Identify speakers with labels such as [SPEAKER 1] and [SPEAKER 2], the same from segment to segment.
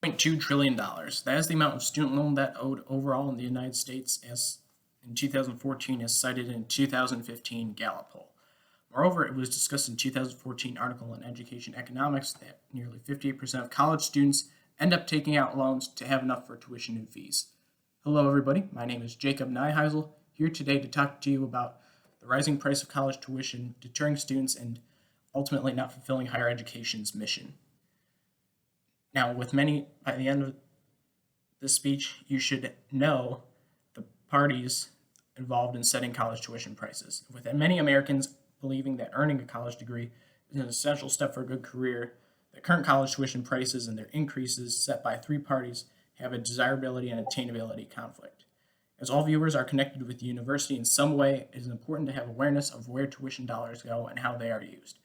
[SPEAKER 1] $2 trillion. That is the amount of student loan debt owed overall in the United States as in 2014 as cited in 2015 Gallup poll. Moreover, it was discussed in 2014 article in Education Economics that nearly 58% of college students end up taking out loans to have enough for tuition and fees. Hello everybody, my name is Jacob Nyheisel, here today to talk to you about the rising price of college tuition, deterring students, and ultimately not fulfilling higher education's mission. Now, by the end of this speech, you should know the parties involved in setting college tuition prices. With many Americans believing that earning a college degree is an essential step for a good career, the current college tuition prices and their increases set by three parties have a desirability and attainability conflict. As all viewers are connected with the university in some way, it is important to have awareness of where tuition dollars go and how they are used.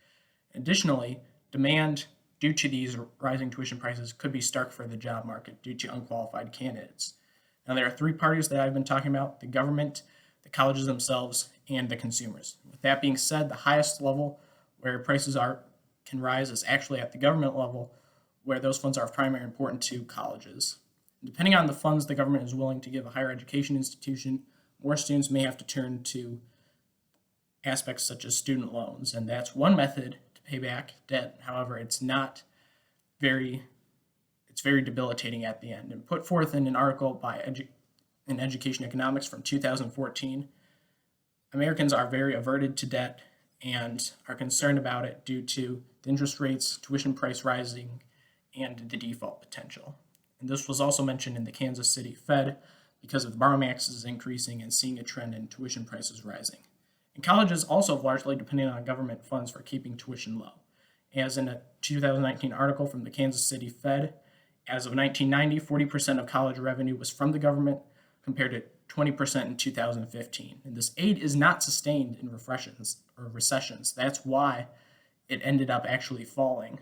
[SPEAKER 1] Additionally, demand due to these rising tuition prices could be stark for the job market due to unqualified candidates. Now, there are three parties that I've been talking about: the government, the colleges themselves, and the consumers. With that being said, the highest level where prices can rise is actually at the government level, where those funds are of primary importance to colleges. Depending on the funds the government is willing to give a higher education institution, more students may have to turn to aspects such as student loans, and that's one method to pay back debt. However, it's very debilitating at the end. And put forth in an article by in Education Economics from 2014, Americans are very averted to debt and are concerned about it due to the interest rates, tuition price rising, and the default potential. And this was also mentioned in the Kansas City Fed because of the borrow maxes increasing and seeing a trend in tuition prices rising. And colleges also have largely depended on government funds for keeping tuition low. As in a 2019 article from the Kansas City Fed, as of 1990, 40% of college revenue was from the government compared to 20% in 2015. And this aid is not sustained in recessions. That's why it ended up actually falling.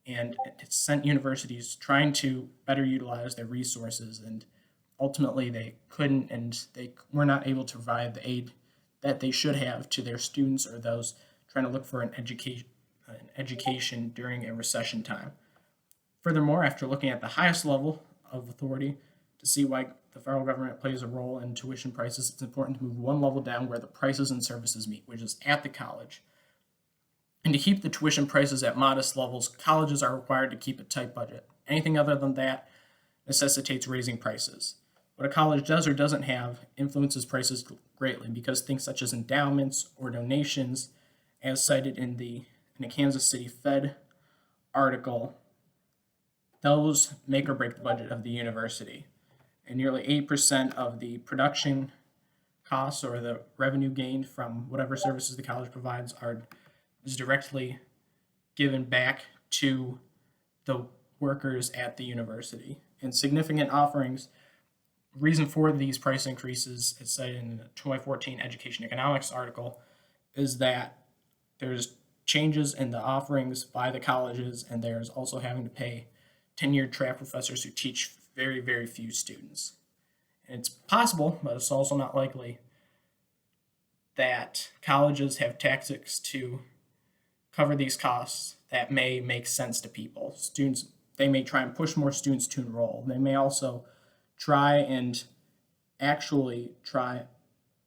[SPEAKER 1] And it sent universities trying to better utilize their resources, and ultimately they couldn't, and they were not able to provide the aid that they should have to their students or those trying to look for an education during a recession time. Furthermore, after looking at the highest level of authority to see why the federal government plays a role in tuition prices, it's important to move one level down where the prices and services meet, which is at the college. And to keep the tuition prices at modest levels, colleges are required to keep a tight budget. Anything other than that necessitates raising prices. What a college does or doesn't have influences prices greatly because things such as endowments or donations, as cited in a Kansas City Fed article, those make or break the budget of the university. And nearly 8% of the production costs or the revenue gained from whatever services the college provides is directly given back to the workers at the university. And significant offerings, reason for these price increases, as cited in the 2014 Education Economics article, is that there's changes in the offerings by the colleges, and there's also having to pay tenured track professors who teach very, very few students. And it's possible, but it's also not likely, that colleges have tactics to cover these costs that may make sense to people. They may try and push more students to enroll. They may also try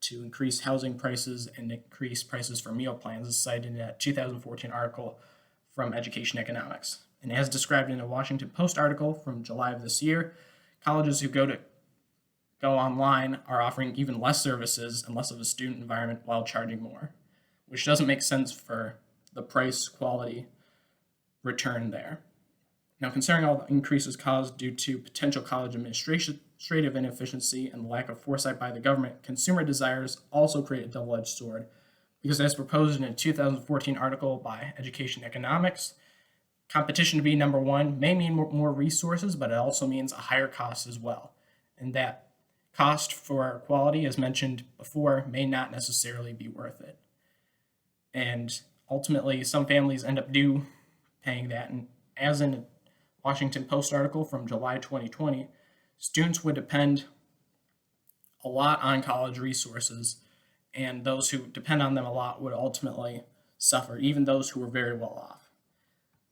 [SPEAKER 1] to increase housing prices and increase prices for meal plans, as cited in a 2014 article from Education Economics. And as described in a Washington Post article from July of this year, colleges who go online are offering even less services and less of a student environment while charging more, which doesn't make sense for the price quality return there. Now, considering all the increases caused due to potential college administrative inefficiency and lack of foresight by the government, consumer desires also create a double-edged sword, because as proposed in a 2014 article by Education Economics, competition to be number one may mean more resources, but it also means a higher cost as well. And that cost for quality, as mentioned before, may not necessarily be worth it. And ultimately, some families end up paying that. And as in a Washington Post article from July 2020, students would depend a lot on college resources, and those who depend on them a lot would ultimately suffer, even those who were very well off.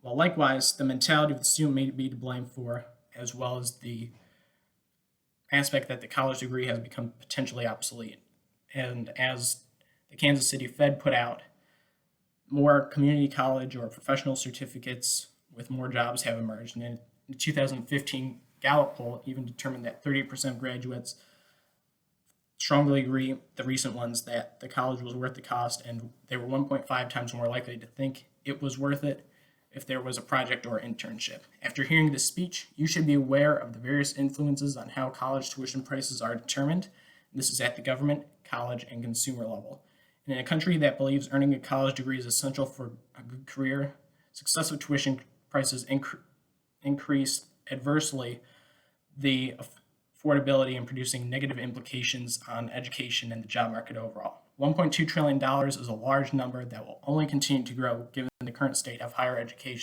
[SPEAKER 1] Well, likewise, the mentality of the student may be to blame for as well as the aspect that the college degree has become potentially obsolete. And as the Kansas City Fed put out, more community college or professional certificates with more jobs have emerged. And in the 2015 Gallup poll even determined that 30% of graduates strongly agree, the recent ones, that the college was worth the cost, and they were 1.5 times more likely to think it was worth it if there was a project or internship. After hearing this speech, you should be aware of the various influences on how college tuition prices are determined. This is at the government, college, and consumer level. And in a country that believes earning a college degree is essential for a good career, successive tuition prices increase adversely the affordability and producing negative implications on education and the job market overall. $1.2 trillion is a large number that will only continue to grow given the current state of higher education